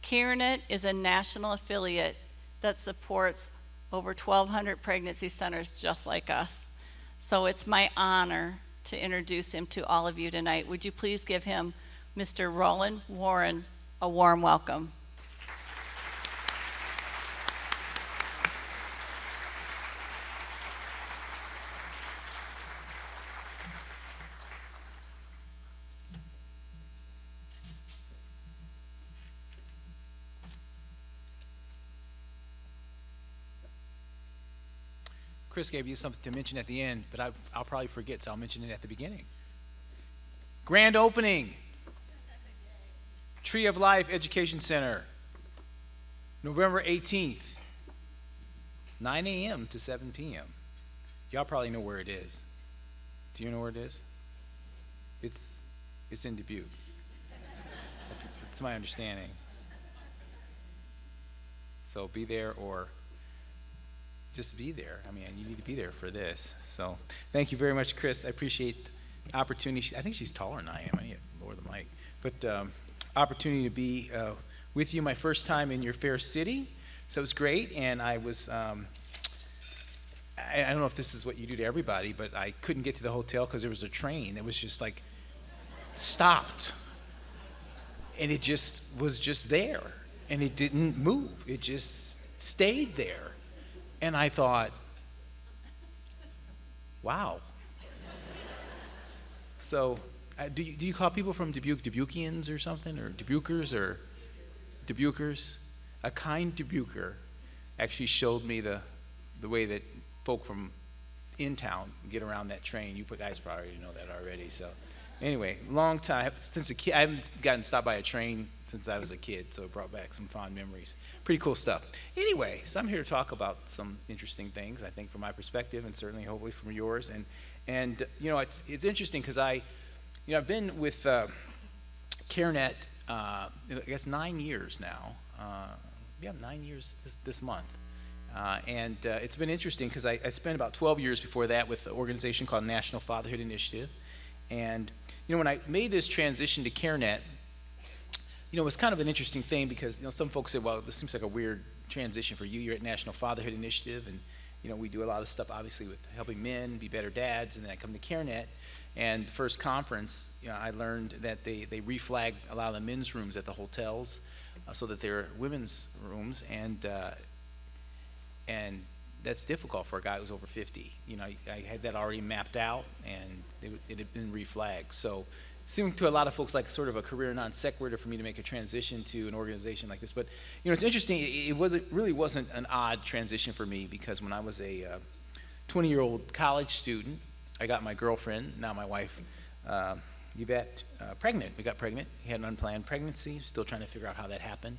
CareNet is a national affiliate that supports over 1,200 pregnancy centers just like us. So it's my honor to introduce him to all of you tonight. Would you please give him, Mr. Roland Warren, a warm welcome. Chris gave you something to mention at the end, but I'll probably forget, so I'll mention it at the beginning. Grand opening, Tree of Life Education Center, November 18th, 9 a.m. to 7 p.m. Y'all probably know where it is. Do you know where it is? It's in Dubuque. That's my understanding. So be there or just be there. I mean, you need to be there for this. So thank you very much, Chris. I appreciate the opportunity. I think she's taller than I am. I need to lower the mic. But opportunity to be with you my first time in your fair city. So it was great. And I was, I don't know if this is what you do to everybody, but I couldn't get to the hotel because there was a train that was just like stopped. And it just was just there. And it didn't move. It just stayed there. And I thought, wow. So, do you call people from Dubuque Dubuqueans or something, or Dubuquers, or Dubuquers? A kind Dubuquer actually showed me the way that folk from in town get around that train. You guys probably know that already. So, anyway, long time since a kid. I haven't gotten stopped by a train since I was a kid, so it brought back some fond memories. Pretty cool stuff. Anyway, so I'm here to talk about some interesting things, I think, from my perspective, and certainly, hopefully, from yours. And you know, it's interesting because I've been with CareNet, I guess 9 years now. Yeah, 9 years this month. And it's been interesting because I spent about 12 years before that with an organization called National Fatherhood Initiative. And when I made this transition to CareNet, it was kind of an interesting thing because some folks say, well, this seems like a weird transition for you. You're at National Fatherhood Initiative, and we do a lot of stuff obviously with helping men be better dads. And then I come to CareNet, and the first conference, I learned that they reflagged a lot of the men's rooms at the hotels so that they're women's rooms, and that's difficult for a guy who's over 50. I had that already mapped out, and it had been reflagged. So it seemed to a lot of folks like sort of a career non sequitur for me to make a transition to an organization like this. But it's interesting. It really wasn't an odd transition for me because when I was a 20-year-old college student, I got my girlfriend, now my wife, Yvette, pregnant. We got pregnant. We had an unplanned pregnancy. Still trying to figure out how that happened,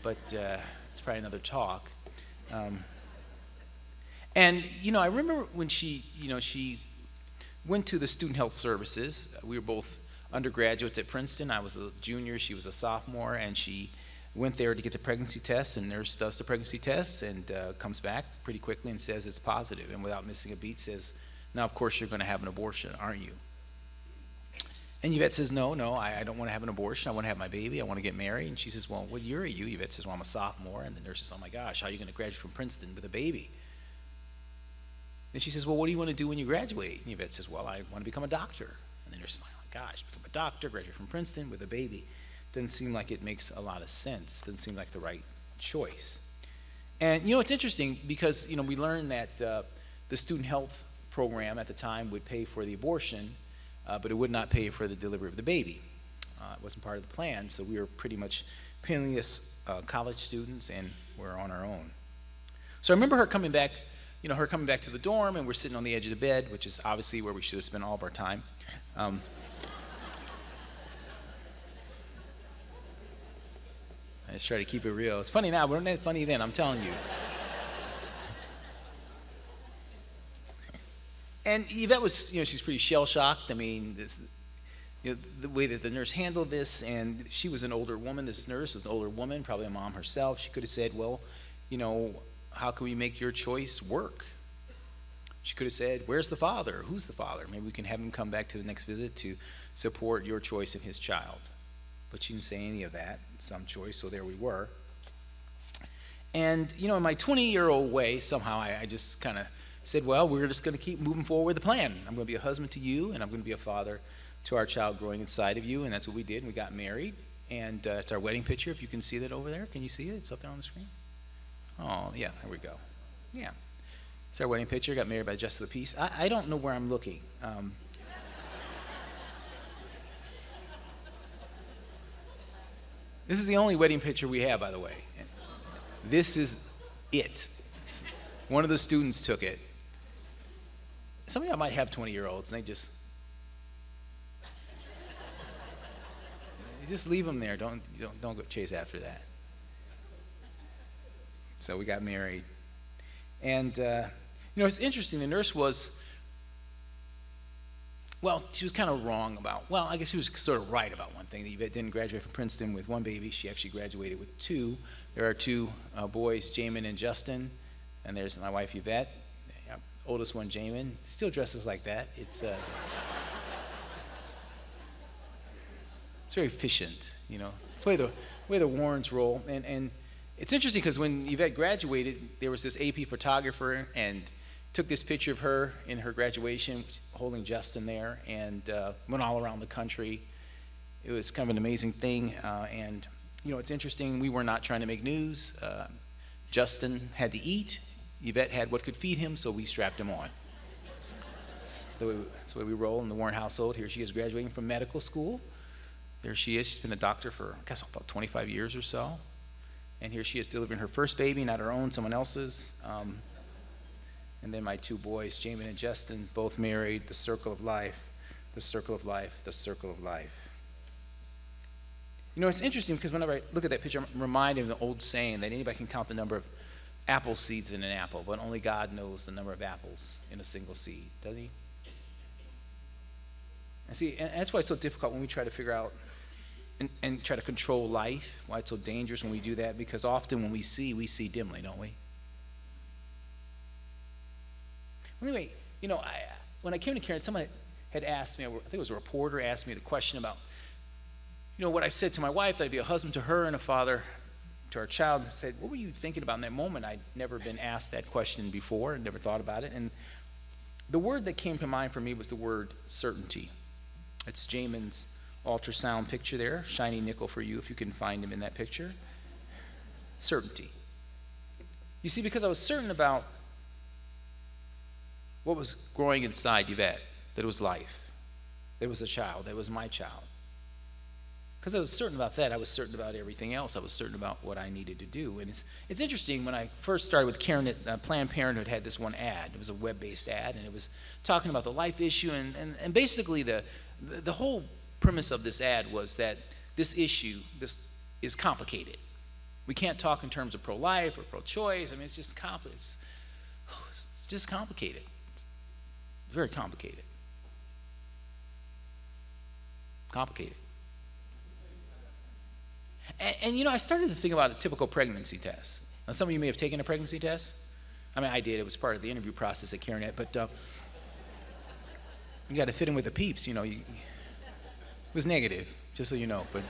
but it's probably another talk. And I remember when she went to the student health services. We were both undergraduates at Princeton. I was a junior, she was a sophomore, and she went there to get the pregnancy test, and nurse does the pregnancy test and comes back pretty quickly and says it's positive, and without missing a beat says, now of course you're going to have an abortion, aren't you? And Yvette says, no, I don't want to have an abortion. I want to have my baby. I want to get married. And she says, well, what year are you? Yvette says, well, I'm a sophomore. And the nurse says, oh my gosh, how are you going to graduate from Princeton with a baby? And she says, well, what do you want to do when you graduate? And Yvette says, well, I want to become a doctor. And the nurse says, oh my gosh, become a doctor, graduate from Princeton with a baby. Doesn't seem like it makes a lot of sense. Doesn't seem like the right choice. And it's interesting because we learned that the student health program at the time would pay for the abortion, but it would not pay for the delivery of the baby. It wasn't part of the plan, so we were pretty much penniless college students, and we're on our own. So I remember her coming back to the dorm, and we're sitting on the edge of the bed, which is obviously where we should have spent all of our time. I just try to keep it real. It's funny now, but wasn't that funny then? I'm telling you. And Yvette was, she's pretty shell-shocked. I mean, the way that the nurse handled this, and she was an older woman. This nurse was an older woman, probably a mom herself. She could have said, well, how can we make your choice work? She could have said, where's the father? Who's the father? Maybe we can have him come back to the next visit to support your choice in his child. but she didn't say any of that. Some choice, so there we were. And, in my 20-year-old way, somehow I just kind of said, well, we're just going to keep moving forward with the plan. I'm going to be a husband to you, and I'm going to be a father to our child growing inside of you, and that's what we did, and we got married. And it's our wedding picture, if you can see that over there. Can you see it? It's up there on the screen. Oh, yeah, there we go. Yeah. It's our wedding picture. Got married by Justice of the Peace. I don't know where I'm looking. This is the only wedding picture we have, by the way. This is it. One of the students took it. Some of y'all might have 20-year-olds, and they just leave them there. Don't go chase after that. So we got married, and it's interesting. The nurse was, she was kind of wrong about. Well, I guess she was sort of right about one thing. That Yvette didn't graduate from Princeton with one baby. She actually graduated with two. There are two boys, Jamin and Justin, and there's my wife Yvette. Oldest one, Jamin, still dresses like that. It's very efficient, It's the way the Warrens roll. And it's interesting because when Yvette graduated, there was this AP photographer and took this picture of her in her graduation, holding Justin there, and went all around the country. It was kind of an amazing thing, and it's interesting. We were not trying to make news. Justin had to eat. Yvette had what could feed him, so we strapped him on. That's the way we roll in the Warren household. Here she is graduating from medical school. There she is. She's been a doctor for, I guess, about 25 years or so. And here she is delivering her first baby, not her own, someone else's. And then my two boys, Jamin and Justin, both married. The circle of life, the circle of life, the circle of life. It's interesting because whenever I look at that picture, I'm reminded of the old saying that anybody can count the number of apple seeds in an apple, but only God knows the number of apples in a single seed, doesn't he? And that's why it's so difficult when we try to figure out and try to control life, why it's so dangerous when we do that, because often when we see dimly, don't we? Anyway, when I came to Karen, someone had asked me, I think it was a reporter, asked me the question about, what I said to my wife, that I'd be a husband to her and a father to our child. I said, what were you thinking about in that moment? I'd never been asked that question before, never thought about it. And the word that came to mind for me was the word certainty. It's Jamin's ultrasound picture there, shiny nickel for you if you can find him in that picture. Certainty. You see, because I was certain about what was growing inside Yvette, that it was life, that it was a child, that it was my child. Because I was certain about that, I was certain about everything else. I was certain about what I needed to do. And it's interesting, when I first started with Karen, Planned Parenthood had this one ad. It was a web-based ad, and it was talking about the life issue. And basically the whole premise of this ad was that this issue, this is complicated. We can't talk in terms of pro-life or pro-choice. I mean, it's just complicated. It's just complicated. It's very complicated. Complicated. And I started to think about a typical pregnancy test. Now, some of you may have taken a pregnancy test. I mean, I did. It was part of the interview process at CareNet, but you got to fit in with the peeps, it was negative, just so you know, but.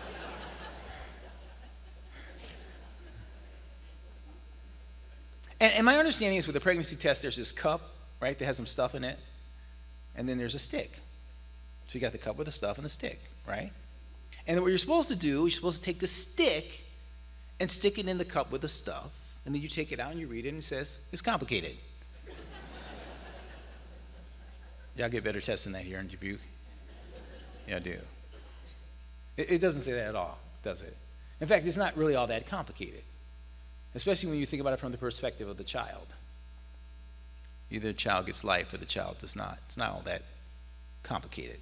And my understanding is with the pregnancy test, there's this cup, right, that has some stuff in it, and then there's a stick. So you got the cup with the stuff and the stick, right? And what you're supposed to do, you're supposed to take the stick and stick it in the cup with the stuff, and then you take it out and you read it, and it says, it's complicated. Y'all get better tests than that here in Dubuque? Yeah, I do. It doesn't say that at all, does it? In fact, it's not really all that complicated, especially when you think about it from the perspective of the child. Either the child gets life or the child does not. It's not all that complicated.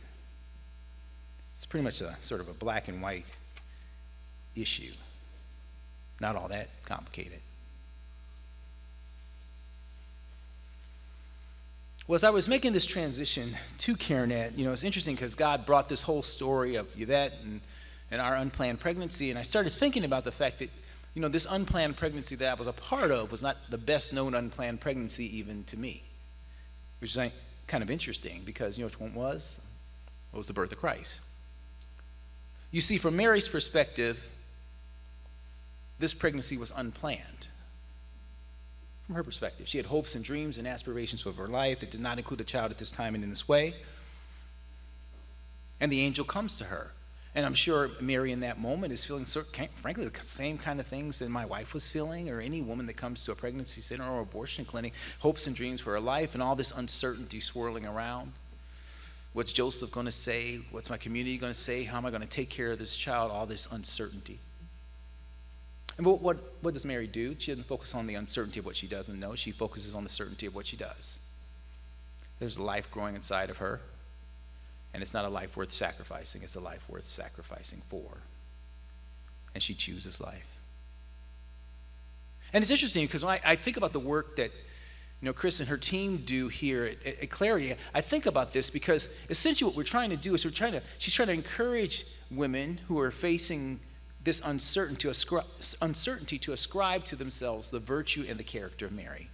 It's pretty much a sort of a black and white issue. Not all that complicated. Well, as I was making this transition to CareNet, it's interesting because God brought this whole story of Yvette and our unplanned pregnancy, and I started thinking about the fact that, this unplanned pregnancy that I was a part of was not the best known unplanned pregnancy even to me, which is kind of interesting because, which one was? It was the birth of Christ. You see, from Mary's perspective, this pregnancy was unplanned. From her perspective, she had hopes and dreams and aspirations for her life that did not include a child at this time and in this way. And the angel comes to her. And I'm sure Mary in that moment is feeling, frankly, the same kind of things that my wife was feeling, or any woman that comes to a pregnancy center or abortion clinic, hopes and dreams for her life and all this uncertainty swirling around. What's Joseph going to say? What's my community going to say? How am I going to take care of this child? All this uncertainty. And what does Mary do? She doesn't focus on the uncertainty of what she doesn't know. She focuses on the certainty of what she does. There's life growing inside of her. And it's not a life worth sacrificing. It's a life worth sacrificing for. And she chooses life. And it's interesting because when I think about the work that Chris and her team do here at Clarity, I think about this because essentially what we're trying to do is she's trying to encourage women who are facing this uncertainty to ascribe to themselves the virtue and the character of Mary.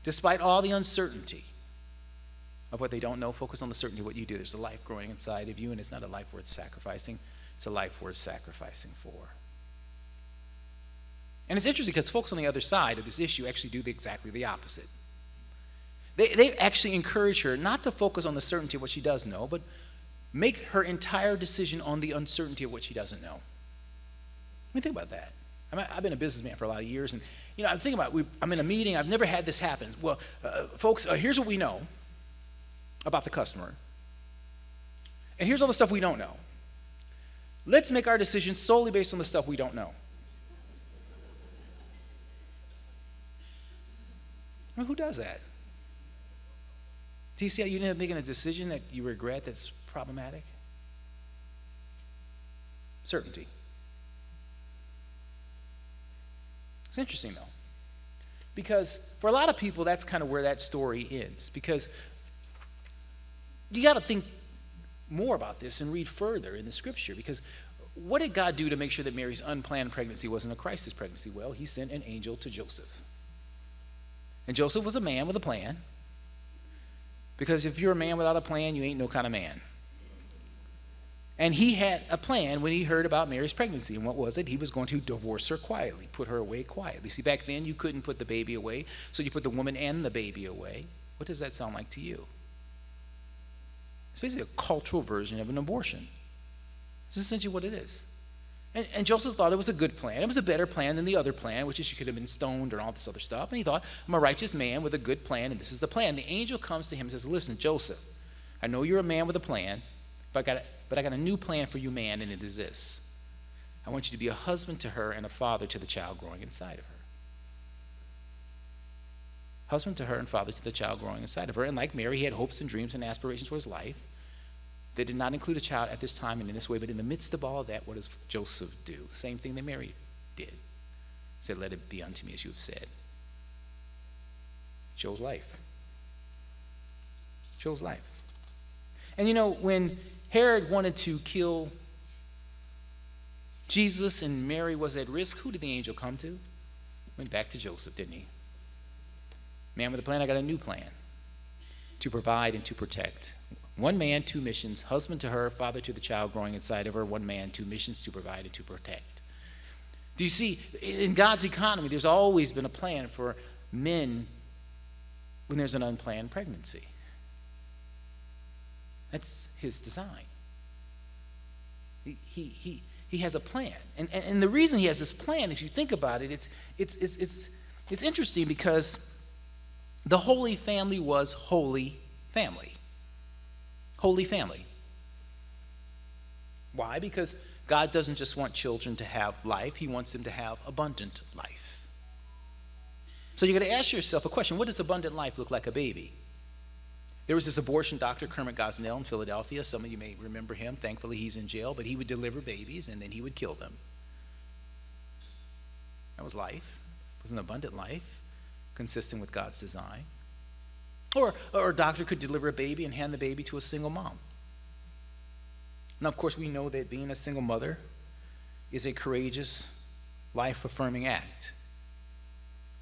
Despite all the uncertainty of what they don't know, focus on the certainty of what you do. There's a life growing inside of you, and it's not a life worth sacrificing. It's a life worth sacrificing for. And it's interesting because folks on the other side of this issue actually do exactly the opposite. They actually encourage her not to focus on the certainty of what she does know, but make her entire decision on the uncertainty of what she doesn't know. I mean, think about that. I've been a businessman for a lot of years, and I'm thinking about I'm in a meeting. I've never had this happen. Well, folks, here's what we know about the customer. And here's all the stuff we don't know. Let's make our decisions solely based on the stuff we don't know. I mean, who does that? Do you see how you end up making a decision that you regret that's problematic? Certainty. It's interesting, though, because for a lot of people, that's kind of where that story ends, because you got to think more about this and read further in the scripture, because what did God do to make sure that Mary's unplanned pregnancy wasn't a crisis pregnancy? Well, he sent an angel to Joseph. And Joseph was a man with a plan, because if you're a man without a plan, you ain't no kind of man. And he had a plan when he heard about Mary's pregnancy. And what was it? He was going to divorce her quietly, put her away quietly. See, back then you couldn't put the baby away, so you put the woman and the baby away. What does that sound like to you? It's basically a cultural version of an abortion. This is essentially what it is. And Joseph thought it was a good plan. It was a better plan than the other plan, which is she could have been stoned or all this other stuff. And he thought, I'm a righteous man with a good plan, and this is the plan. The angel comes to him and says, listen, Joseph, I know you're a man with a plan, but I got a new plan for you, man, and it is this. I want you to be a husband to her and a father to the child growing inside of her. Husband to her and father to the child growing inside of her. And like Mary, he had hopes and dreams and aspirations for his life that did not include a child at this time and in this way. But in the midst of all that, what does Joseph do? Same thing that Mary did. Said, let it be unto me as you have said. Chose life. Chose life. And when Herod wanted to kill Jesus and Mary was at risk, who did the angel come to? Went back to Joseph, didn't he? Man with a plan, I got a new plan to provide and to protect. One man, two missions, husband to her, father to the child growing inside of her. One man, two missions to provide and to protect. Do you see, in God's economy, there's always been a plan for men when there's an unplanned pregnancy. That's his design. He has a plan. And the reason he has this plan, if you think about it, it's interesting because the Holy Family was holy family. Holy family. Why? Because God doesn't just want children to have life, he wants them to have abundant life. So you're going to ask yourself a question: what does abundant life look like a baby? There was this abortion doctor, Kermit Gosnell, in Philadelphia. Some of you may remember him. Thankfully, he's in jail, but he would deliver babies and then he would kill them. That was life. It was an abundant life, consistent with God's design. Or a doctor could deliver a baby and hand the baby to a single mom. Now, of course, we know that being a single mother is a courageous, life-affirming act.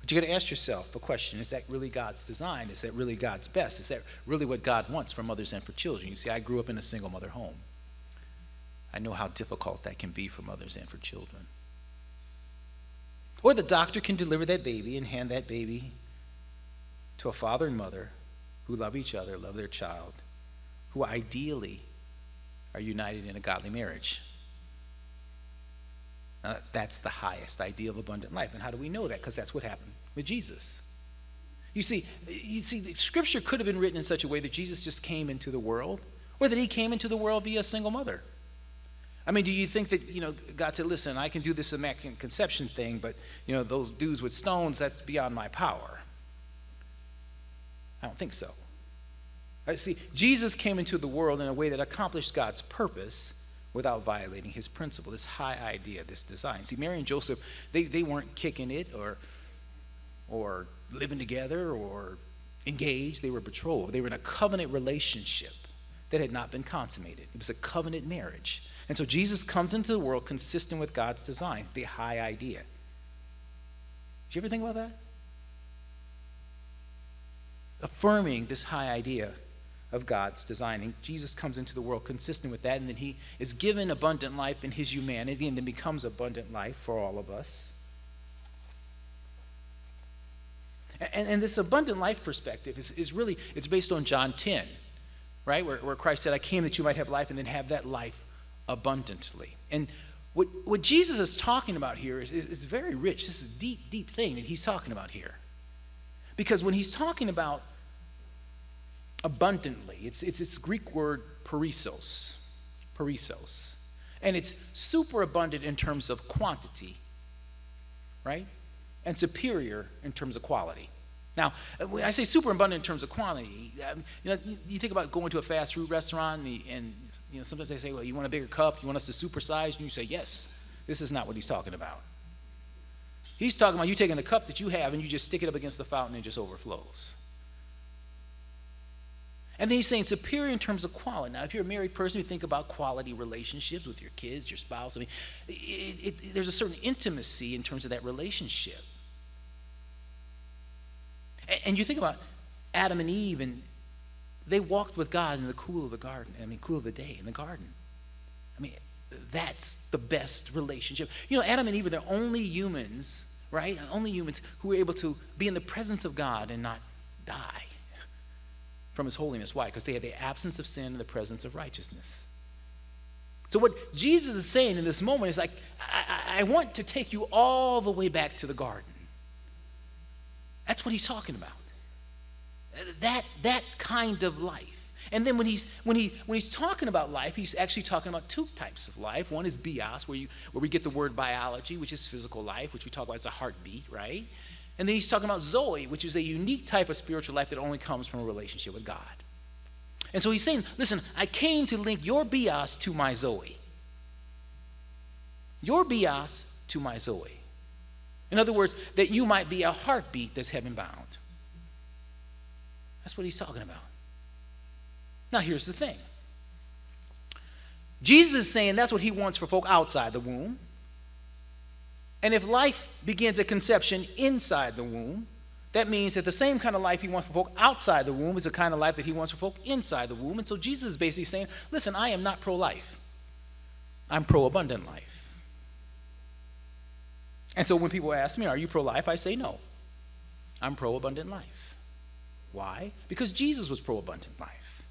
But you got to ask yourself a question: is that really God's design? Is that really God's best? Is that really what God wants for mothers and for children? You see, I grew up in a single mother home. I know how difficult that can be for mothers and for children. Or the doctor can deliver that baby and hand that baby to a father and mother who love each other, love their child, who ideally are united in a godly marriage. That's the highest idea of abundant life. And how do we know that? Because that's what happened with Jesus. You see, the scripture could have been written in such a way that Jesus just came into the world, or that he came into the world via a single mother. I mean, do you think that, God said, listen, I can do this immaculate conception thing, but, those dudes with stones, that's beyond my power? I don't think so. See, Jesus came into the world in a way that accomplished God's purpose without violating his principle, this high idea, this design. See, Mary and Joseph, they weren't kicking it or living together or engaged. They were betrothed. They were in a covenant relationship that had not been consummated. It was a covenant marriage. And so Jesus comes into the world consistent with God's design, the high idea. Did you ever think about that? Affirming this high idea of God's design. And Jesus comes into the world consistent with that, and then he is given abundant life in his humanity and then becomes abundant life for all of us. And this abundant life perspective is really, it's based on John 10, right? Where Christ said, I came that you might have life and then have that life abundantly. And what Jesus is talking about here is very rich. This is a deep, deep thing that he's talking about here. Because when he's talking about abundantly, it's this Greek word perissos. And it's super abundant in terms of quantity, right? And superior in terms of quality. Now, when I say super abundant in terms of quantity, you think about going to a fast food restaurant and sometimes they say, well, you want a bigger cup? You want us to supersize? And you say, yes. This is not what he's talking about. He's talking about you taking the cup that you have and you just stick it up against the fountain and it just overflows. And then he's saying superior in terms of quality. Now, if you're a married person, you think about quality relationships with your kids, your spouse. I mean, there's a certain intimacy in terms of that relationship. And you think about Adam and Eve, and they walked with God in the cool of the garden. Cool of the day in the garden. That's the best relationship. Adam and Eve are the only humans, right? Only humans who were able to be in the presence of God and not die from his holiness. Why? Because they had the absence of sin and the presence of righteousness. So what Jesus is saying in this moment is like, I want to take you all the way back to the garden. That's what he's talking about. That kind of life. And then when he's talking about life, he's actually talking about two types of life. One is bios, where we get the word biology, which is physical life, which we talk about as a heartbeat, right? And then he's talking about zoe, which is a unique type of spiritual life that only comes from a relationship with God. And so he's saying, listen, I came to link your bios to my zoe. Your bios to my zoe. In other words, that you might be a heartbeat that's heaven bound. That's what he's talking about. Now, here's the thing. Jesus is saying that's what he wants for folk outside the womb. And if life begins at conception inside the womb, that means that the same kind of life he wants for folk outside the womb is the kind of life that he wants for folk inside the womb. And so Jesus is basically saying, listen, I am not pro-life. I'm pro-abundant life. And so when people ask me, are you pro-life? I say no. I'm pro-abundant life. Why? Because Jesus was pro-abundant life.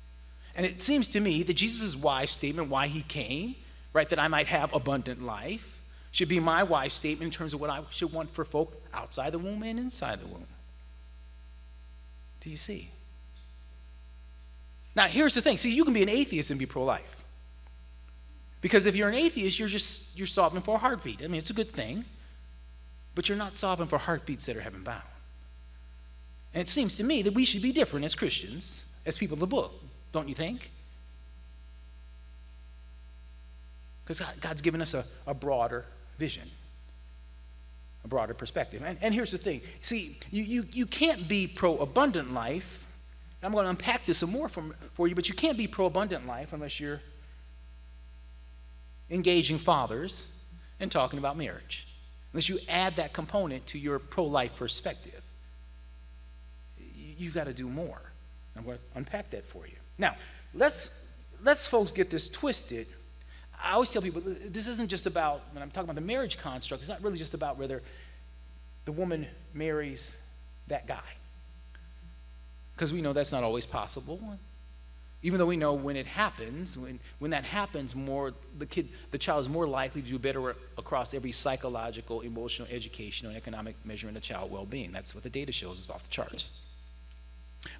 And it seems to me that Jesus' why statement, why he came, right, that I might have abundant life, should be my why statement in terms of what I should want for folk outside the womb and inside the womb. Do you see? Now, here's the thing. See, you can be an atheist and be pro-life. Because if you're an atheist, you're solving for a heartbeat. It's a good thing. But you're not solving for heartbeats that are heaven bound. And it seems to me that we should be different as Christians, as people of the book, don't you think? Because God's given us a broader vision, a broader perspective. And here's the thing. See, you can't be pro-abundant life. I'm going to unpack this some more for you, but you can't be pro-abundant life unless you're engaging fathers and talking about marriage. Unless you add that component to your pro-life perspective. You've got to do more. I'm going to unpack that for you. Now, let's folks get this twisted. I always tell people, this isn't just about, when I'm talking about the marriage construct, it's not really just about whether the woman marries that guy. Because we know that's not always possible. Even though we know when it happens, when that happens, the child is more likely to do better across every psychological, emotional, educational, and economic measurement of child well-being. That's what the data shows is off the charts.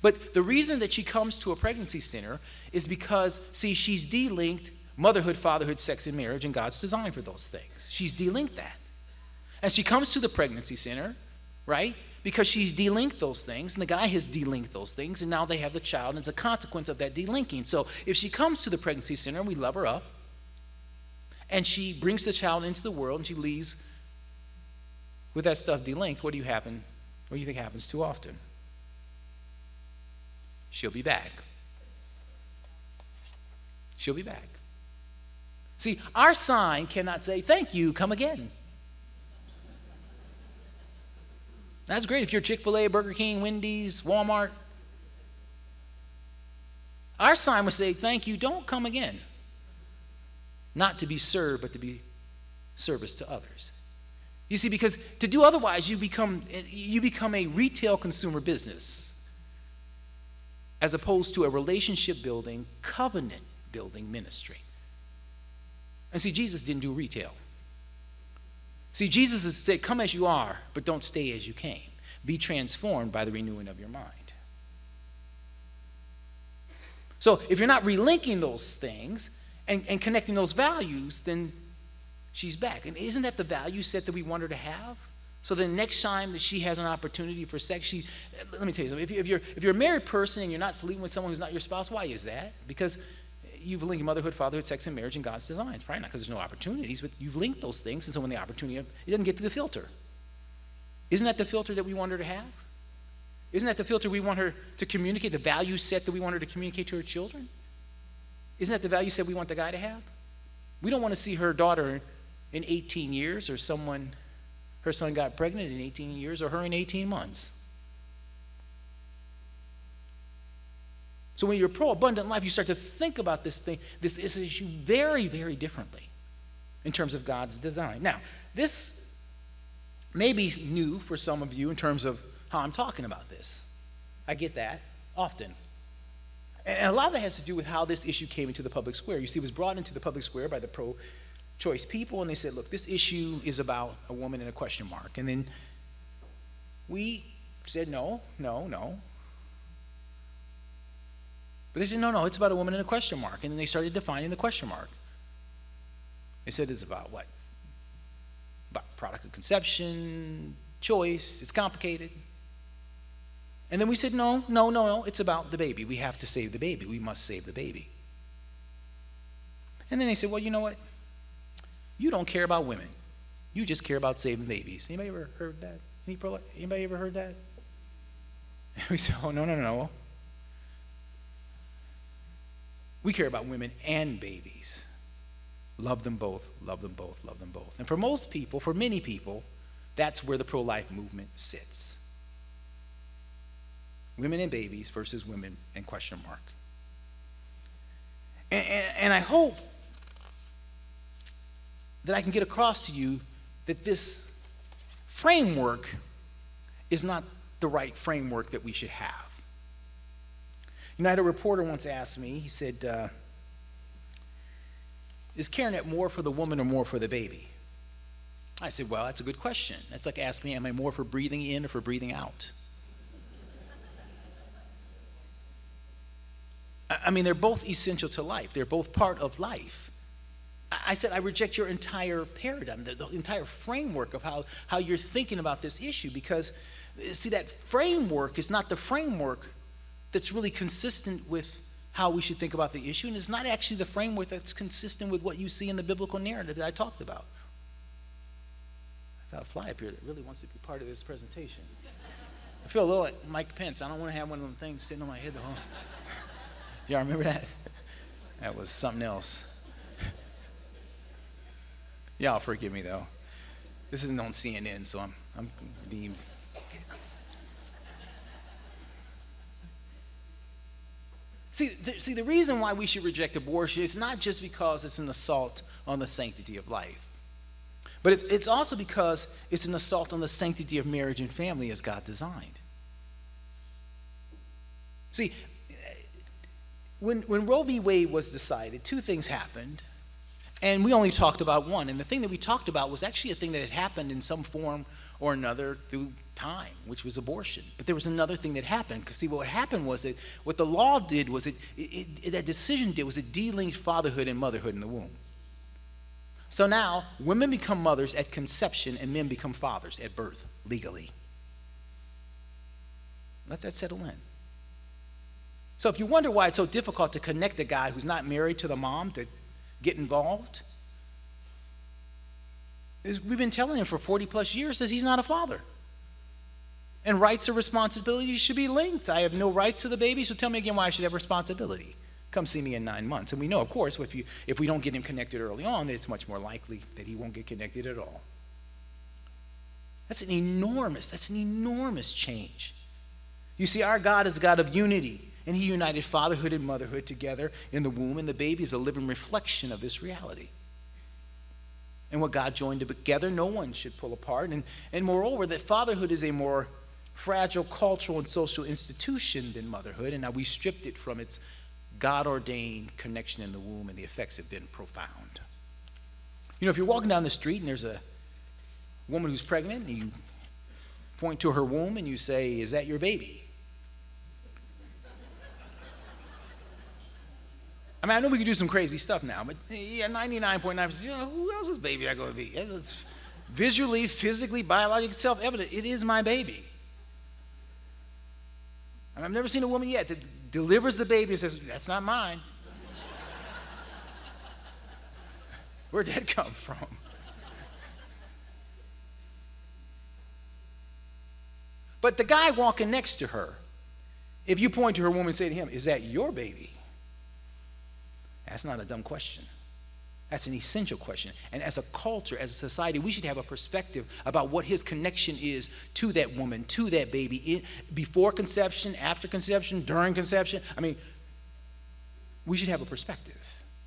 But the reason that she comes to a pregnancy center is because, see, she's de-linked motherhood, fatherhood, sex, and marriage, and God's design for those things. She's de-linked that. And she comes to the pregnancy center, right? Because she's de-linked those things, and the guy has de-linked those things, and now they have the child, and it's a consequence of that de-linking. So if she comes to the pregnancy center, and we love her up, and she brings the child into the world, and she leaves with that stuff de-linked, what do you think happens too often? She'll be back. She'll be back. See, our sign cannot say, thank you, come again. That's great if you're Chick-fil-A, Burger King, Wendy's, Walmart. Our sign would say, thank you, don't come again. Not to be served, but to be service to others. You see, because to do otherwise, you become a retail consumer business as opposed to a relationship building, covenant building ministry. And see, Jesus didn't do retail. See, Jesus said, come as you are, but don't stay as you came. Be transformed by the renewing of your mind. So if you're not relinking those things and connecting those values, then she's back. And isn't that the value set that we want her to have? So the next time that she has an opportunity for sex, let me tell you something. If you're a married person and you're not sleeping with someone who's not your spouse, why is that? Because you've linked motherhood, fatherhood, sex, and marriage in God's design. It's probably not because there's no opportunities, but you've linked those things, and so when the opportunity, it doesn't get through the filter. Isn't that the filter that we want her to have? Isn't that the filter we want her to communicate, the value set that we want her to communicate to her children? Isn't that the value set we want the guy to have? We don't want to see her daughter in 18 years or her son got pregnant in 18 years or her in 18 months. So when you're pro-abundant life, you start to think about this issue very, very differently in terms of God's design. Now, this may be new for some of you in terms of how I'm talking about this. I get that often. And a lot of that has to do with how this issue came into the public square. You see, it was brought into the public square by the pro-choice people, and they said, look, this issue is about a woman in a question mark. And then we said, no. But they said, no, it's about a woman in a question mark. And then they started defining the question mark. They said it's about what? About product of conception, choice, it's complicated. And then we said, no, it's about the baby. We have to save the baby. We must save the baby. And then they said, well, you know what? You don't care about women. You just care about saving babies. Anybody ever heard that? Anybody ever heard that? And we said, oh, no. We care about women and babies. Love them both, love them both, love them both. And for most people, for many people, that's where the pro-life movement sits. Women and babies versus women and question mark. And I hope that I can get across to you that this framework is not the right framework that we should have. You know, I had a reporter once ask me, he said, is CareNet more for the woman or more for the baby? I said, well, that's a good question. That's like asking me, am I more for breathing in or for breathing out? I mean, they're both essential to life. They're both part of life. I said, I reject your entire paradigm, the entire framework of how you're thinking about this issue, because, see, that framework is not the framework that's really consistent with how we should think about the issue, and it's not actually the framework that's consistent with what you see in the biblical narrative that I talked about. I got a fly up here that really wants to be part of this presentation. I feel a little like Mike Pence. I don't want to have one of them things sitting on my head the whole. Y'all remember that? That was something else. Y'all forgive me though. This isn't on CNN, so I'm deemed. See, the reason why we should reject abortion is not just because it's an assault on the sanctity of life, but it's also because it's an assault on the sanctity of marriage and family as God designed. See, when Roe v. Wade was decided, two things happened, and we only talked about one. And the thing that we talked about was actually a thing that had happened in some form or another through time, which was abortion. But there was another thing that happened. Because see, what happened was that what the law did was that decision did was it delinked fatherhood and motherhood in the womb. So now women become mothers at conception and men become fathers at birth, legally. Let that settle in. So if you wonder why it's so difficult to connect a guy who's not married to the mom to get involved, we've been telling him for 40 plus years that he's not a father. And rights or responsibilities should be linked. I have no rights to the baby, so tell me again why I should have responsibility. Come see me in 9 months. And we know, of course, if we don't get him connected early on, that it's much more likely that he won't get connected at all. That's an enormous change. You see, our God is a God of unity, and he united fatherhood and motherhood together in the womb, and the baby is a living reflection of this reality. And what God joined together, no one should pull apart. And moreover, that fatherhood is a more fragile cultural and social institution than motherhood, and now we stripped it from its God-ordained connection in the womb, and the effects have been profound. You know, if you're walking down the street and there's a woman who's pregnant, and you point to her womb and you say, "Is that your baby?" I mean, I know we can do some crazy stuff now, but yeah, 99.9%, who else's baby is that going to be? It's visually, physically, biologically self-evident. It is my baby. I mean, I've never seen a woman yet that delivers the baby and says, "That's not mine." Where'd that come from? But the guy walking next to her, if you point to her womb and say to him, "Is that your baby?" That's not a dumb question. That's an essential question. And as a culture, as a society, we should have a perspective about what his connection is to that woman, to that baby, before conception, after conception, during conception. I mean, we should have a perspective.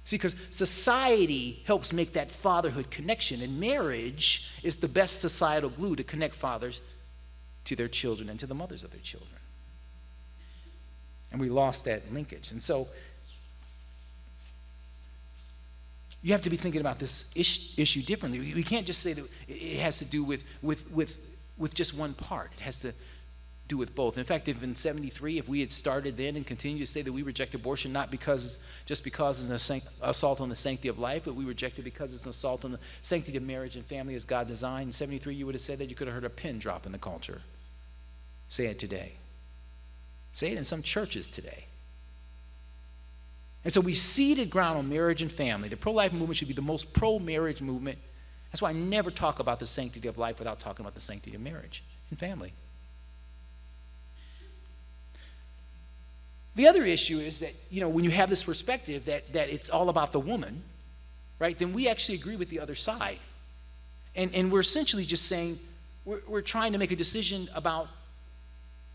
See, because society helps make that fatherhood connection, and marriage is the best societal glue to connect fathers to their children and to the mothers of their children. And we lost that linkage. And so you have to be thinking about this issue differently. We can't just say that it has to do with just one part. It has to do with both. In fact, if in 73, if we had started then and continued to say that we reject abortion not just because it's an assault on the sanctity of life, but we reject it because it's an assault on the sanctity of marriage and family as God designed, in 73 you would have said that, you could have heard a pin drop in the culture. Say it today. Say it in some churches today. And so we ceded ground on marriage and family. The pro-life movement should be the most pro-marriage movement. That's why I never talk about the sanctity of life without talking about the sanctity of marriage and family. The other issue is that, you know, when you have this perspective that it's all about the woman, right, then we actually agree with the other side. And we're essentially just saying we're trying to make a decision about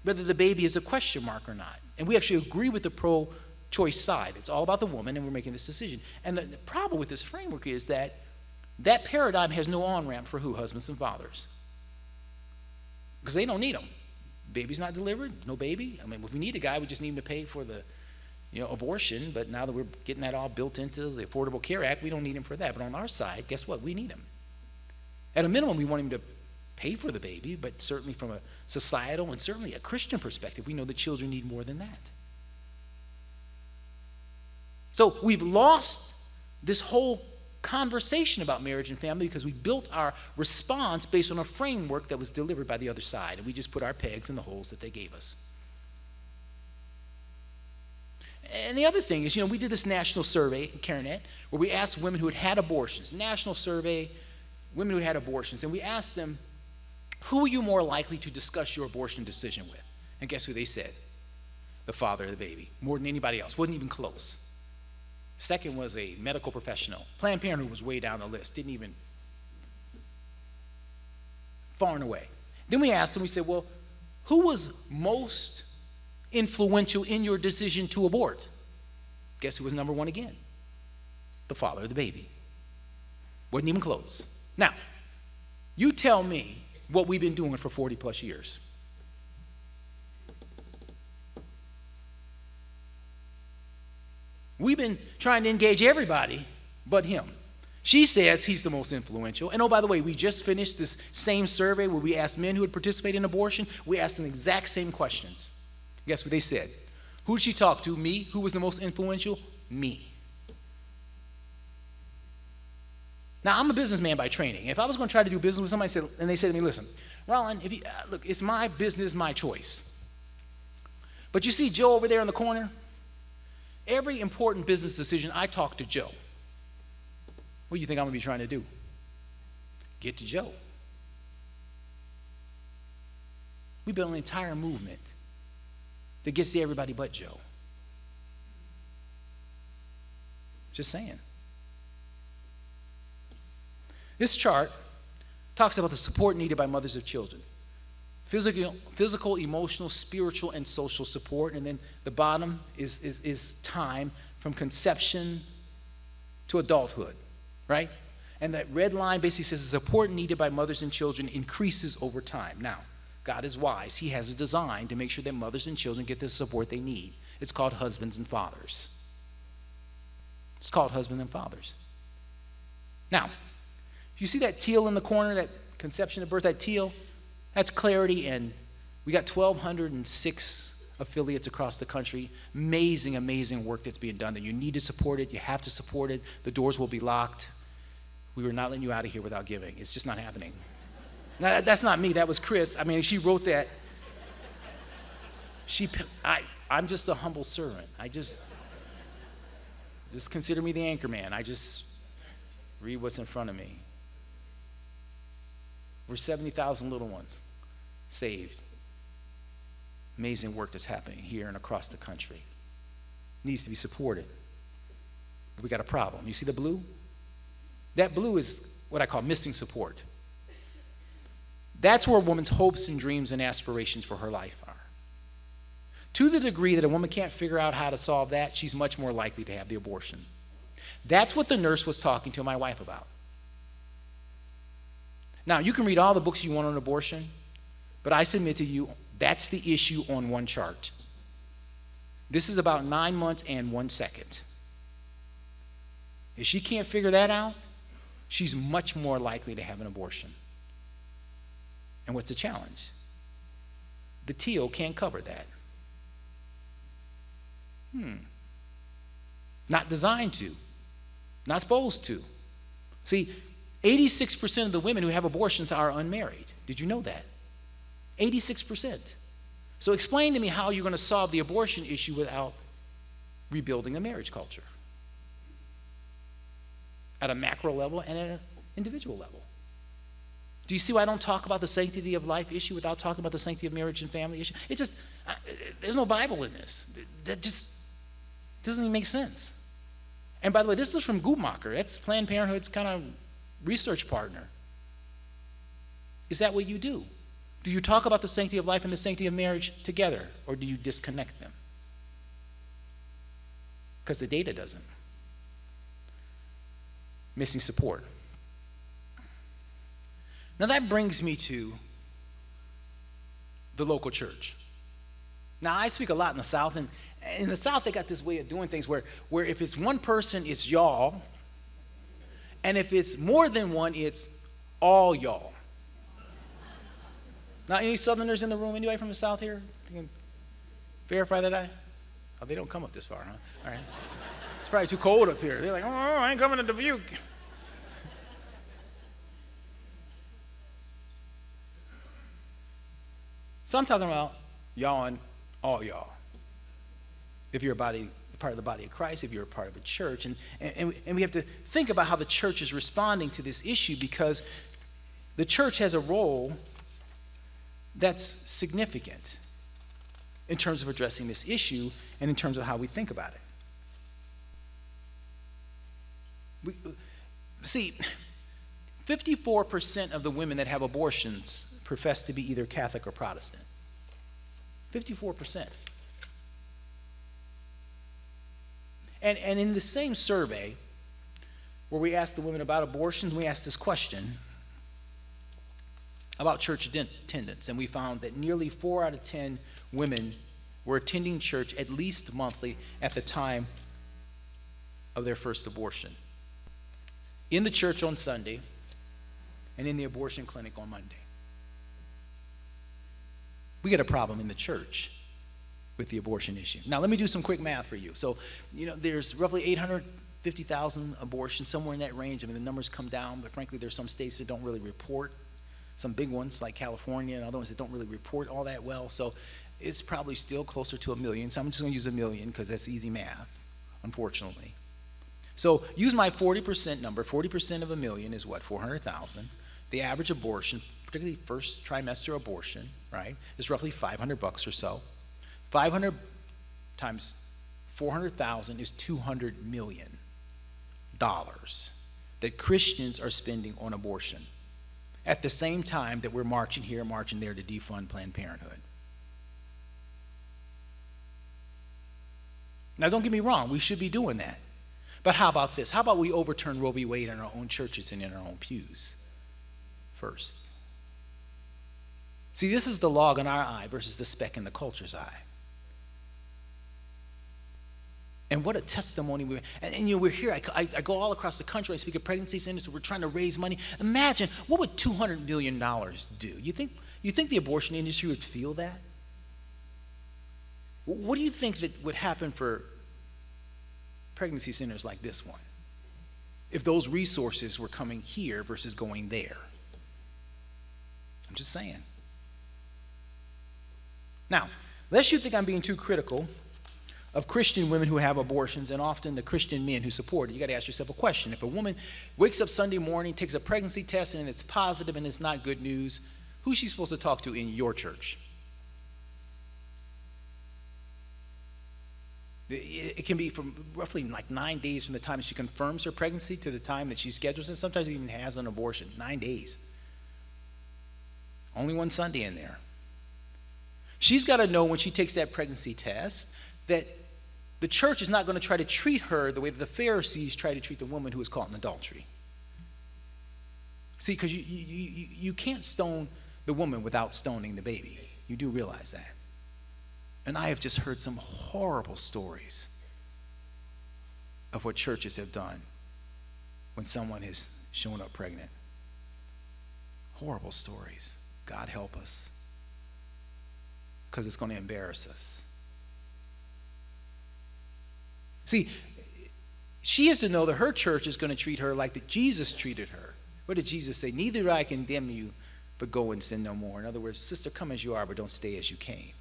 whether the baby is a question mark or not. And we actually agree with the pro-choice side. It's all about the woman, and we're making this decision. And the problem with this framework is that paradigm has no on-ramp for who? Husbands and fathers. Because they don't need them. Baby's not delivered, no baby. I mean, if we need a guy, we just need him to pay for the, abortion. But now that we're getting that all built into the Affordable Care Act, we don't need him for that. But on our side, guess what? We need him. At a minimum, we want him to pay for the baby, but certainly from a societal and certainly a Christian perspective, we know that children need more than that. So we've lost this whole conversation about marriage and family because we built our response based on a framework that was delivered by the other side, and we just put our pegs in the holes that they gave us. And the other thing is, we did this national survey, CareNet, where we asked women who had had abortions, national survey, women who had had abortions, and we asked them, who are you more likely to discuss your abortion decision with? And guess who they said? The father of the baby, more than anybody else, wasn't even close. Second was a medical professional. Planned Parenthood was way down the list, didn't even, far and away. Then we asked them, we said, well, who was most influential in your decision to abort? Guess who was number one again? The father of the baby. Wasn't even close. Now, you tell me what we've been doing for 40 plus years. We've been trying to engage everybody but him. She says he's the most influential. And oh, by the way, we just finished this same survey where we asked men who would participate in abortion. We asked them the exact same questions. Guess what they said? Who did she talk to? Me. Who was the most influential? Me. Now, I'm a businessman by training. If I was going to try to do business with somebody and they said to me, listen, Roland, look, it's my business, my choice. But you see Joe over there in the corner? Every important business decision, I talk to Joe. What do you think I'm going to be trying to do? Get to Joe. We built an entire movement that gets to everybody but Joe. Just saying. This chart talks about the support needed by mothers of children. Physical, emotional, spiritual, and social support. And then the bottom is time from conception to adulthood, right? And that red line basically says the support needed by mothers and children increases over time. Now, God is wise. He has a design to make sure that mothers and children get the support they need. It's called husbands and fathers. It's called husbands and fathers. Now, you see that teal in the corner, that conception of birth, that teal? That's Clarity, and we got 1,206 affiliates across the country. Amazing, amazing work that's being done. That you need to support it. You have to support it. The doors will be locked. We were not letting you out of here without giving. It's just not happening. Now, that's not me. That was Chris. I mean, she wrote that. I'm just a humble servant. Just consider me the anchor man. I just read what's in front of me. We're 70,000 little ones saved. Amazing work that's happening here and across the country. Needs to be supported. But we got a problem. You see the blue? That blue is what I call missing support. That's where a woman's hopes and dreams and aspirations for her life are. To the degree that a woman can't figure out how to solve that, she's much more likely to have the abortion. That's what the nurse was talking to my wife about. Now, you can read all the books you want on abortion, but I submit to you, that's the issue on one chart. This is about 9 months and 1 second. If she can't figure that out, she's much more likely to have an abortion. And what's the challenge? The teal can't cover that. Not designed to. Not supposed to. See, 86% of the women who have abortions are unmarried. Did you know that? 86%. So explain to me how you're going to solve the abortion issue without rebuilding a marriage culture. At a macro level and at an individual level. Do you see why I don't talk about the sanctity of life issue without talking about the sanctity of marriage and family issue? It just, there's no Bible in this. That just doesn't even make sense. And by the way, this is from Guttmacher. That's Planned Parenthood's kind of research partner. Is that what you do? Do you talk about the sanctity of life and the sanctity of marriage together, or do you disconnect them? Because the data doesn't. Missing support. Now that brings me to the local church. Now I speak a lot in the South, and in the South they got this way of doing things where if it's one person, it's y'all, and if it's more than one, it's all y'all. Now, any Southerners in the room? Anybody from the South here? You can verify that they don't come up this far, huh? All right. It's probably too cold up here. They're like, oh, I ain't coming to Dubuque. So I'm talking about y'all and all y'all. If you're part of the body of Christ, if you're a part of a church. And we have to think about how the church is responding to this issue, because the church has a role that's significant in terms of addressing this issue and in terms of how we think about it. See, 54% of the women that have abortions profess to be either Catholic or Protestant. 54%. And in the same survey, where we asked the women about abortions, we asked this question about church attendance, and we found that nearly 4 out of 10 women were attending church at least monthly at the time of their first abortion. In the church on Sunday, and in the abortion clinic on Monday. We got a problem in the church with the abortion issue. Now, let me do some quick math for you. So, there's roughly 850,000 abortions, somewhere in that range. I mean, the numbers come down, but frankly, there's some states that don't really report. Some big ones like California and other ones that don't really report all that well. So it's probably still closer to 1 million. So I'm just going to use 1 million because that's easy math, unfortunately. So use my 40% number. 40% of 1 million is what? 400,000. The average abortion, particularly first trimester abortion, right, is roughly $500 or so. 500 times 400,000 is $200 million that Christians are spending on abortion at the same time that we're marching here, marching there to defund Planned Parenthood. Now, don't get me wrong, we should be doing that. But how about this? How about we overturn Roe v. Wade in our own churches and in our own pews first? See, this is the log in our eye versus the speck in the culture's eye. And what a testimony we're here. I go all across the country. I speak at pregnancy centers. So we're trying to raise money. Imagine, what would $200 million do? You think the abortion industry would feel that? What do you think that would happen for pregnancy centers like this one if those resources were coming here versus going there? I'm just saying. Now, lest you think I'm being too critical of Christian women who have abortions and often the Christian men who support it, you got to ask yourself a question. If a woman wakes up Sunday morning, takes a pregnancy test, and it's positive and it's not good news, who's she supposed to talk to in your church? It can be from roughly like 9 days from the time she confirms her pregnancy to the time that she schedules it. Sometimes even has an abortion. 9 days. Only one Sunday in there. She's got to know when she takes that pregnancy test that the church is not going to try to treat her the way that the Pharisees try to treat the woman who was caught in adultery. See, because you can't stone the woman without stoning the baby. You do realize that. And I have just heard some horrible stories of what churches have done when someone has shown up pregnant. Horrible stories. God help us. Because it's going to embarrass us. See, she has to know that her church is going to treat her like that Jesus treated her. What did Jesus say? Neither do I condemn you, but go and sin no more. In other words, sister, come as you are, but don't stay as you came.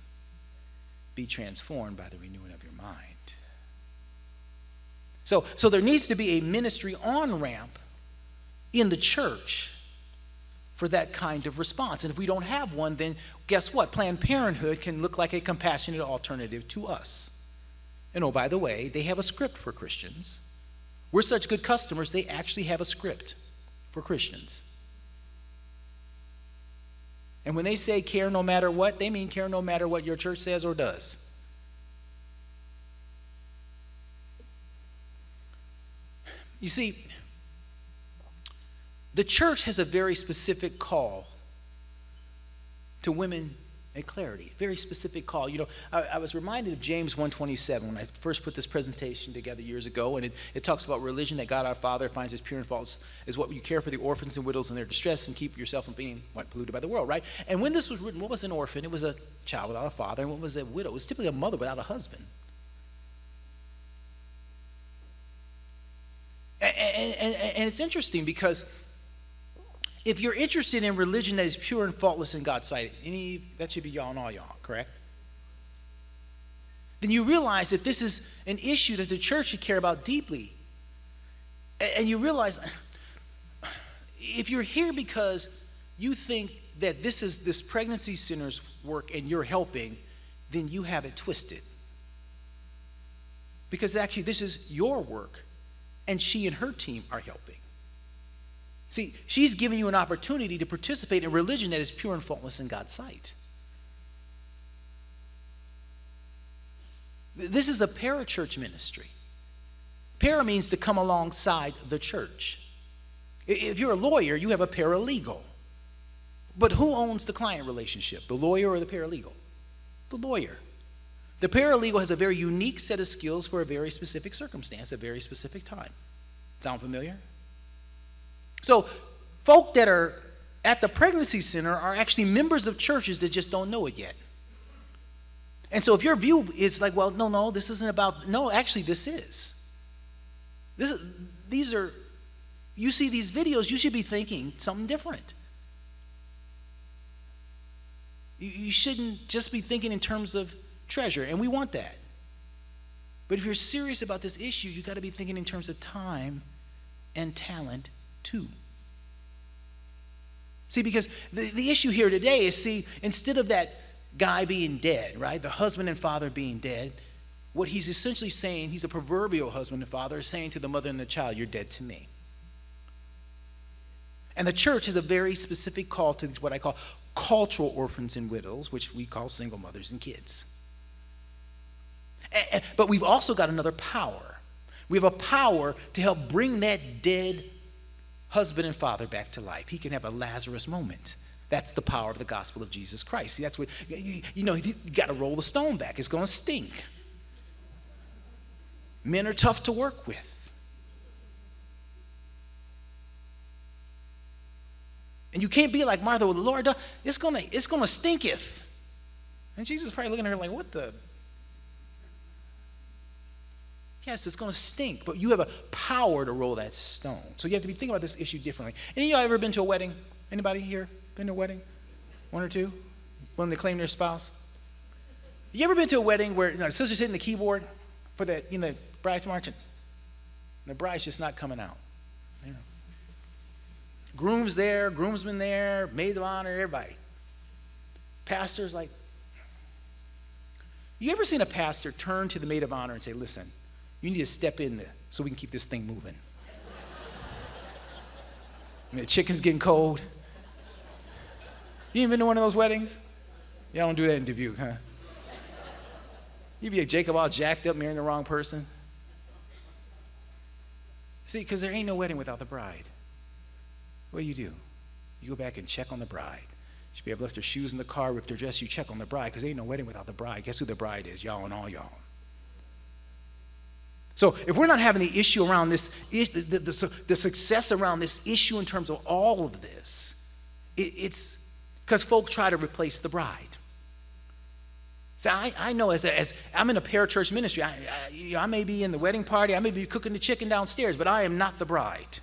Be transformed by the renewing of your mind. So there needs to be a ministry on-ramp in the church for that kind of response. And if we don't have one, then guess what? Planned Parenthood can look like a compassionate alternative to us. And oh, by the way, they have a script for Christians. We're such good customers, they actually have a script for Christians. And when they say care no matter what, they mean care no matter what your church says or does. You see, the church has a very specific call to women at Clarity, very specific call. I was reminded of James 1:27 when I first put this presentation together years ago, and it talks about religion that God our Father finds as pure and faultless is what you care for the orphans and widows in their distress and keep yourself from being polluted by the world, right? And when this was written, what was an orphan? It was a child without a father, and what was a widow? It was typically a mother without a husband. And it's interesting because if you're interested in religion that is pure and faultless in God's sight, that should be y'all and all y'all, correct? Then you realize that this is an issue that the church should care about deeply. And you realize, if you're here because you think that this is this pregnancy center's work and you're helping, then you have it twisted. Because actually this is your work, and she and her team are helping. See, she's giving you an opportunity to participate in religion that is pure and faultless in God's sight. This is a parachurch ministry. Para means to come alongside the church. If you're a lawyer, you have a paralegal. But who owns the client relationship, the lawyer or the paralegal? The lawyer. The paralegal has a very unique set of skills for a very specific circumstance, a very specific time. Sound familiar? So folk that are at the pregnancy center are actually members of churches that just don't know it yet. And so if your view is like, well, no, this isn't about, no, actually this is. These are, you see these videos, you should be thinking something different. You shouldn't just be thinking in terms of treasure, and we want that. But if you're serious about this issue, you got to be thinking in terms of time and talent too. See, because the issue here today is, see, instead of that guy being dead, right, the husband and father being dead, what he's essentially saying, he's a proverbial husband and father, is saying to the mother and the child, you're dead to me. And the church has a very specific call to what I call cultural orphans and widows, which we call single mothers and kids. But we've also got another power. We have a power to help bring that dead husband and father back to life. He can have a Lazarus moment. That's the power of the gospel of Jesus Christ. See, that's what, you got to roll the stone back. It's going to stink. Men are tough to work with. And you can't be like Martha, well, the Lord, it's gonna stinketh. And Jesus is probably looking at her like, what the? Yes, it's gonna stink, but you have a power to roll that stone. So you have to be thinking about this issue differently. Any of y'all ever been to a wedding? Anybody here been to a wedding? One or two? When they claim their spouse? You ever been to a wedding where the sister's hitting the keyboard for the bride's marching? And the bride's just not coming out. Groom's there, groomsmen there, maid of honor, everybody. Pastor's like, you ever seen a pastor turn to the maid of honor and say, listen, you need to step in there so we can keep this thing moving. The chicken's getting cold. You ain't been to one of those weddings? Y'all don't do that in Dubuque, huh? You be a Jacob all jacked up marrying the wrong person. See, because there ain't no wedding without the bride. What do? You go back and check on the bride. She may have left her shoes in the car, ripped her dress. You check on the bride, because there ain't no wedding without the bride. Guess who the bride is? Y'all and all y'all. So if we're not having the issue around this, the success around this issue in terms of all of this, it's because folk try to replace the bride. So I know as I'm in a parachurch ministry, I may be in the wedding party, I may be cooking the chicken downstairs, but I am not the bride.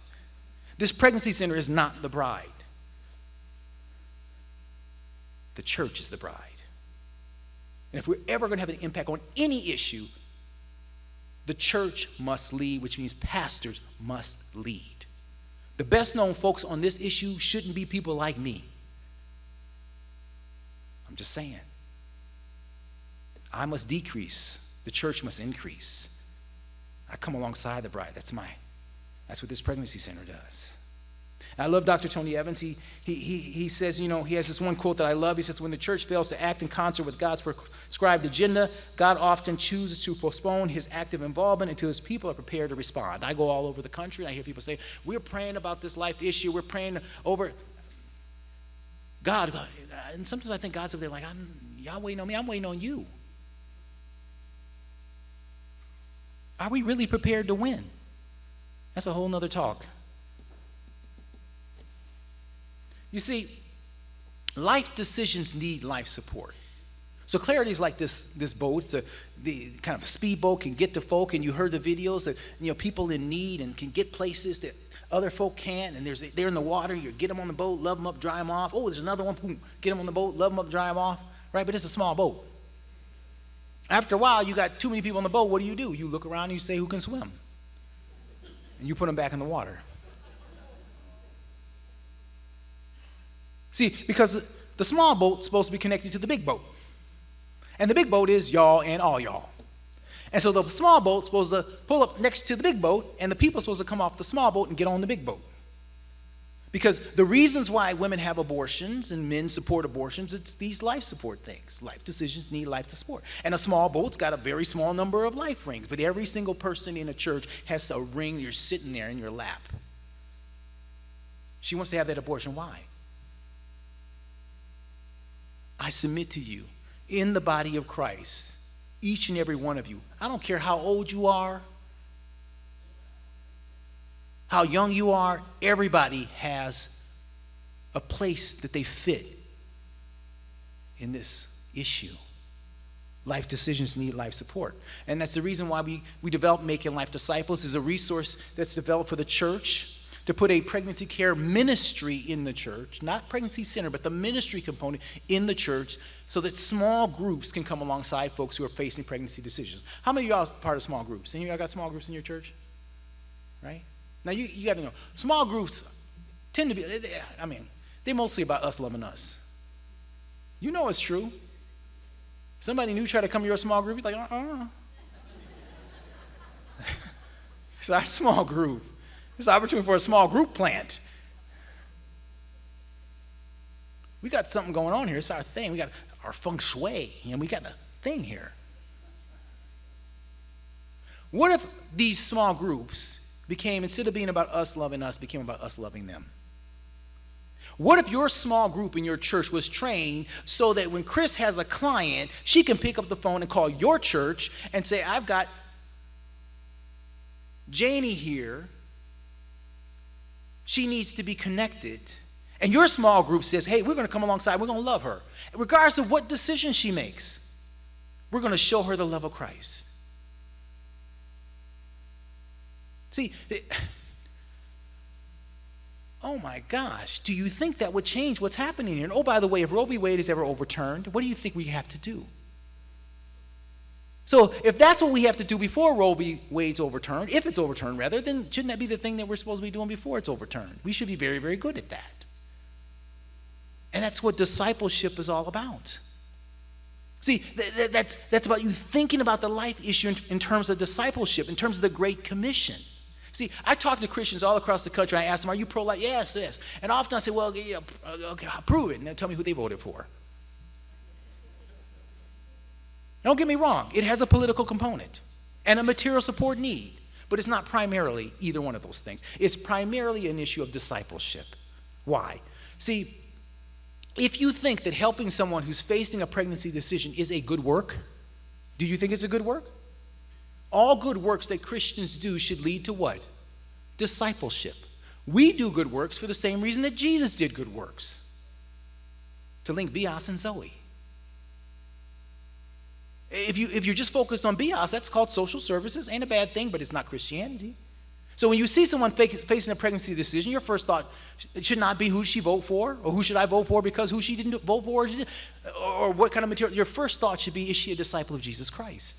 This pregnancy center is not the bride. The church is the bride. And if we're ever going to have an impact on any issue, the church must lead, which means pastors must lead. The best known folks on this issue shouldn't be people like me. I'm just saying. I must decrease. The church must increase. I come alongside the bride. That's what this pregnancy center does. I love Dr. Tony Evans. He says, he has this one quote that I love. He says, when the church fails to act in concert with God's prescribed agenda, God often chooses to postpone his active involvement until his people are prepared to respond. I go all over the country and I hear people say, we're praying about this life issue. We're praying over God. And sometimes I think God's over there like, y'all waiting on me. I'm waiting on you. Are we really prepared to win? That's a whole nother talk. You see, life decisions need life support. So Clarity is like this boat. It's the kind of speedboat, can get to folk, and you heard the videos that people in need and can get places that other folk can't, and they're in the water, you get them on the boat, love them up, dry them off. Oh, there's another one, boom, get them on the boat, love them up, dry them off, right? But it's a small boat. After a while, you got too many people on the boat, what do? You look around and you say, who can swim? And you put them back in the water. See, because the small boat's supposed to be connected to the big boat. And the big boat is y'all and all y'all. And so the small boat's supposed to pull up next to the big boat, and the people are supposed to come off the small boat and get on the big boat. Because the reasons why women have abortions and men support abortions, it's these life support things. Life decisions need life to support. And a small boat's got a very small number of life rings, but every single person in a church has a ring. You're sitting there in your lap. She wants to have that abortion. Why? I submit to you, in the body of Christ, each and every one of you, I don't care how old you are, how young you are, everybody has a place that they fit in this issue. Life decisions need life support. And that's the reason why we developed Making Life Disciples is a resource that's developed for the church to put a pregnancy care ministry in the church, not pregnancy center, but the ministry component in the church so that small groups can come alongside folks who are facing pregnancy decisions. How many of y'all are part of small groups? Any of y'all got small groups in your church? Right? Now, you got to know, small groups tend to be, they're mostly about us loving us. You know it's true. Somebody new try to come to your small group, you're like, It's our small group. It's an opportunity for a small group plant. We got something going on here. It's our thing. We got our feng shui. We got a thing here. What if these small groups became, instead of being about us loving us, became about us loving them? What if your small group in your church was trained so that when Chris has a client, she can pick up the phone and call your church and say, I've got Janie here. She needs to be connected. And your small group says, hey, we're going to come alongside. We're going to love her. Regardless of what decision she makes, we're going to show her the love of Christ. See, oh my gosh, do you think that would change what's happening here? And oh, by the way, if Roe v. Wade is ever overturned, what do you think we have to do? So if that's what we have to do before Roe v. Wade's overturned, if it's overturned rather, then shouldn't that be the thing that we're supposed to be doing before it's overturned? We should be very, very good at that. And that's what discipleship is all about. See, that's about you thinking about the life issue in terms of discipleship, in terms of the Great Commission. See, I talk to Christians all across the country. I ask them, are you pro-life? Yes, yes. And often I say, well, okay, prove it. And they'll tell me who they voted for. Don't get me wrong. It has a political component and a material support need. But it's not primarily either one of those things. It's primarily an issue of discipleship. Why? See, if you think that helping someone who's facing a pregnancy decision is a good work, do you think it's a good work? All good works that Christians do should lead to what? Discipleship. We do good works for the same reason that Jesus did good works. To link Bios and Zoe. If you're just focused on Bios, that's called social services. Ain't a bad thing, but it's not Christianity. So when you see someone facing a pregnancy decision, your first thought should not be who should she vote for, or who should I vote for because who she didn't vote for, or what kind of material. Your first thought should be, is she a disciple of Jesus Christ?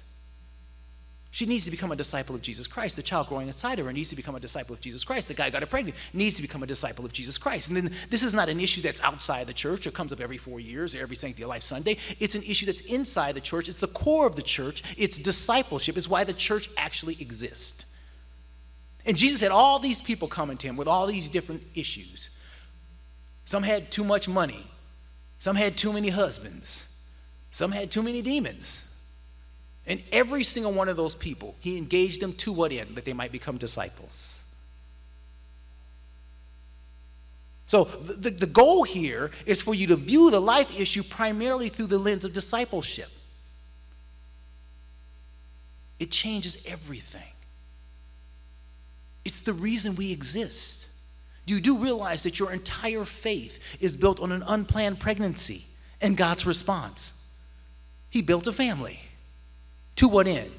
She needs to become a disciple of Jesus Christ. The child growing inside of her needs to become a disciple of Jesus Christ. The guy who got her pregnant needs to become a disciple of Jesus Christ. And then this is not an issue that's outside the church or comes up every 4 years or every Sanctity of Life Sunday. It's an issue that's inside the church. It's the core of the church. It's discipleship. It's why the church actually exists. And Jesus had all these people coming to him with all these different issues. Some had too much money. Some had too many husbands. Some had too many demons. And every single one of those people, he engaged them to what end? That they might become disciples. So the goal here is for you to view the life issue primarily through the lens of discipleship. It changes everything. It's the reason we exist. You do realize that your entire faith is built on an unplanned pregnancy and God's response. He built a family. To what end?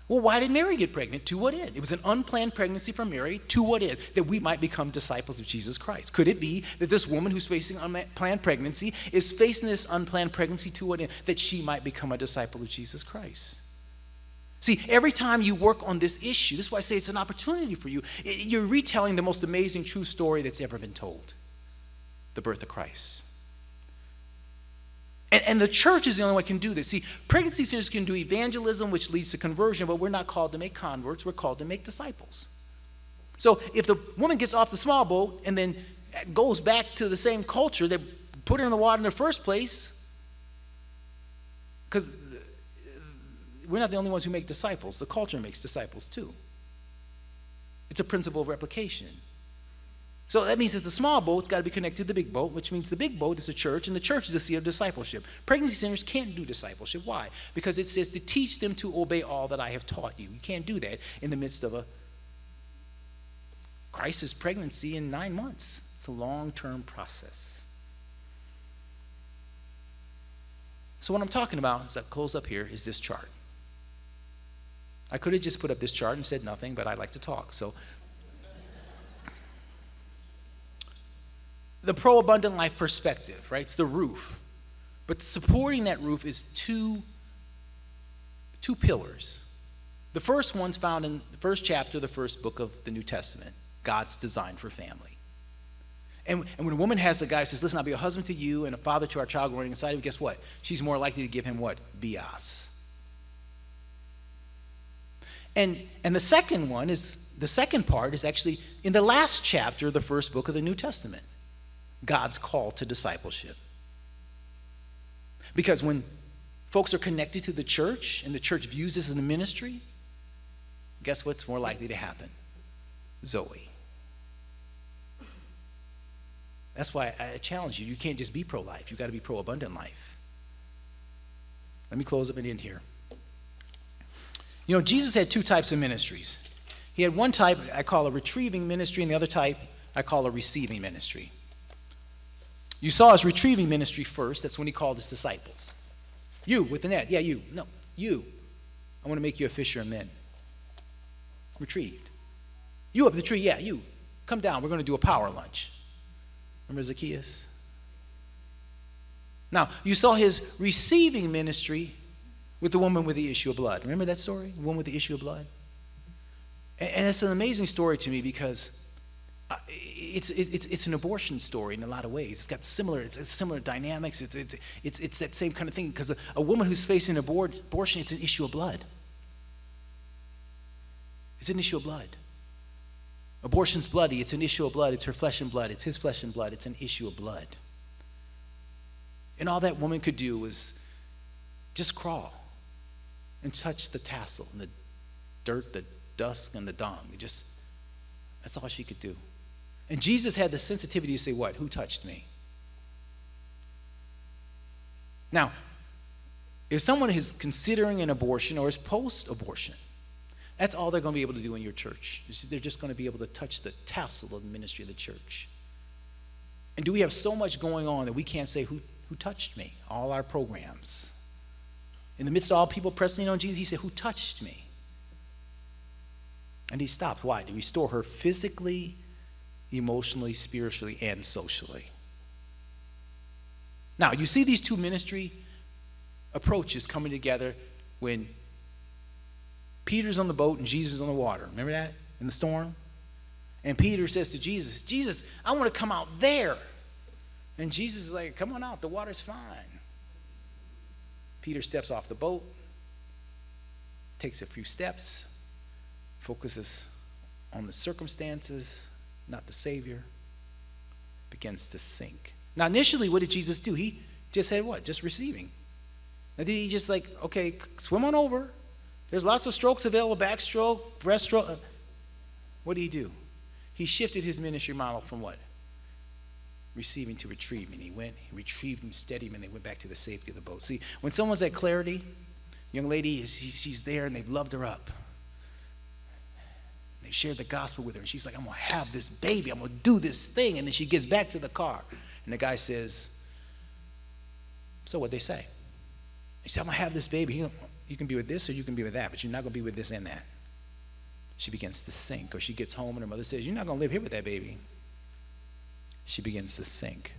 Well, why did Mary get pregnant? To what end? It was an unplanned pregnancy for Mary. To what end? That we might become disciples of Jesus Christ. Could it be that this woman who's facing unplanned pregnancy is facing this unplanned pregnancy to what end? That she might become a disciple of Jesus Christ. See, every time you work on this issue, this is why I say it's an opportunity for you. You're retelling the most amazing true story that's ever been told. The birth of Christ. And the church is the only one that can do this. See, pregnancy centers can do evangelism, which leads to conversion, but we're not called to make converts. We're called to make disciples. So if the woman gets off the small boat and then goes back to the same culture that put her in the water in the first place. Because we're not the only ones who make disciples. The culture makes disciples too. It's a principle of replication. So that means that the small boat's got to be connected to the big boat, which means the big boat is the church, and the church is the seat of discipleship. Pregnancy centers can't do discipleship. Why? Because it says to teach them to obey all that I have taught you. You can't do that in the midst of a crisis pregnancy in 9 months. It's a long-term process. So what I'm talking about, as I close up here, is this chart. I could have just put up this chart and said nothing, but I like to talk. So the pro-abundant life perspective, right? It's the roof. But supporting that roof is two pillars. The first one's found in the first chapter, the first book of the New Testament, God's design for family. And when a woman has a guy who says, listen, I'll be a husband to you and a father to our child growing inside of you, guess what? She's more likely to give him what? Bios. And the second one is, the second part is actually in the last chapter of the first book of the New Testament, God's call to discipleship. Because when folks are connected to the church and the church views this as a ministry, guess what's more likely to happen? Zoe. That's why I challenge you. You can't just be pro-life. You've got to be pro-abundant life. Let me close up and end here. You know, Jesus had two types of ministries. He had one type I call a retrieving ministry, and the other type I call a receiving ministry. You saw his retrieving ministry first. That's when he called his disciples. You with the net. Yeah, you. No, you. I want to make you a fisher of men. Retrieved. You up the tree. Yeah, you. Come down. We're going to do a power lunch. Remember Zacchaeus? Now, you saw his receiving ministry with the woman with the issue of blood. Remember that story? The woman with the issue of blood? And it's an amazing story to me because it's an abortion story in a lot of ways. It's got similar dynamics. It's that same kind of thing because a woman who's facing abortion, it's an issue of blood. It's an issue of blood. Abortion's bloody. It's an issue of blood. It's her flesh and blood. It's his flesh and blood. It's an issue of blood. And all that woman could do was just crawl and touch the tassel and the dirt, the dust, and the dung. That's all she could do. And Jesus had the sensitivity to say, what? Who touched me? Now, if someone is considering an abortion or is post-abortion, that's all they're going to be able to do in your church. They're just going to be able to touch the tassel of the ministry of the church. And do we have so much going on that we can't say, who touched me? All our programs. In the midst of all people pressing on Jesus, he said, who touched me? And he stopped. Why? To restore her physically, emotionally, spiritually, and socially. Now, you see these two ministry approaches coming together when Peter's on the boat and Jesus is on the water. Remember that? In the storm? And Peter says to Jesus, Jesus, I want to come out there. And Jesus is like, come on out. The water's fine. Peter steps off the boat, takes a few steps, focuses on the circumstances, not the Savior, begins to sink. Now, initially, what did Jesus do? He just said what? Just receiving. Now, did he just like, okay, swim on over? There's lots of strokes available, backstroke, breaststroke. What did he do? He shifted his ministry model from what? Receiving to retrieving. He went, he retrieved him, steadied him, and they went back to the safety of the boat. See, when someone's at clarity, young lady, she's there and they've loved her up. They shared the gospel with her, and she's like, I'm going to have this baby. I'm going to do this thing. And then she gets back to the car, and the guy says, so what'd they say? He said, I'm going to have this baby. You can be with this or you can be with that, but you're not going to be with this and that. She begins to sink, or she gets home and her mother says, you're not going to live here with that baby. She begins to sink.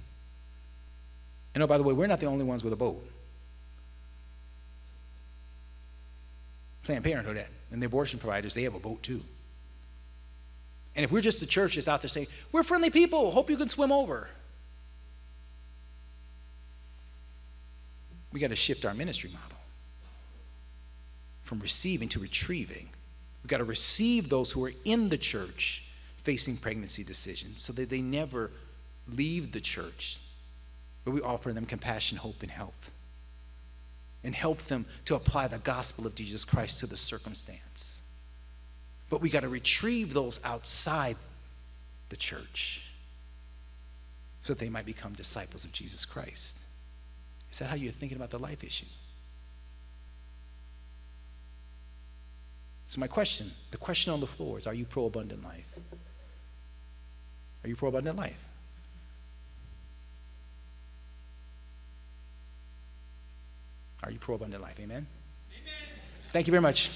And oh, by the way, we're not the only ones with a boat. Planned Parenthood and the abortion providers, they have a boat too. And if we're just the church that's out there saying, we're friendly people, hope you can swim over. We got to shift our ministry model from receiving to retrieving. We've got to receive those who are in the church facing pregnancy decisions so that they never leave the church, but we offer them compassion, hope, and help. And help them to apply the gospel of Jesus Christ to the circumstance. But we got to retrieve those outside the church so that they might become disciples of Jesus Christ. Is that how you're thinking about the life issue? So the question on the floor is, are you pro-abundant life? Are you pro-abundant life? Are you pro-abundant life? Amen? Amen. Thank you very much.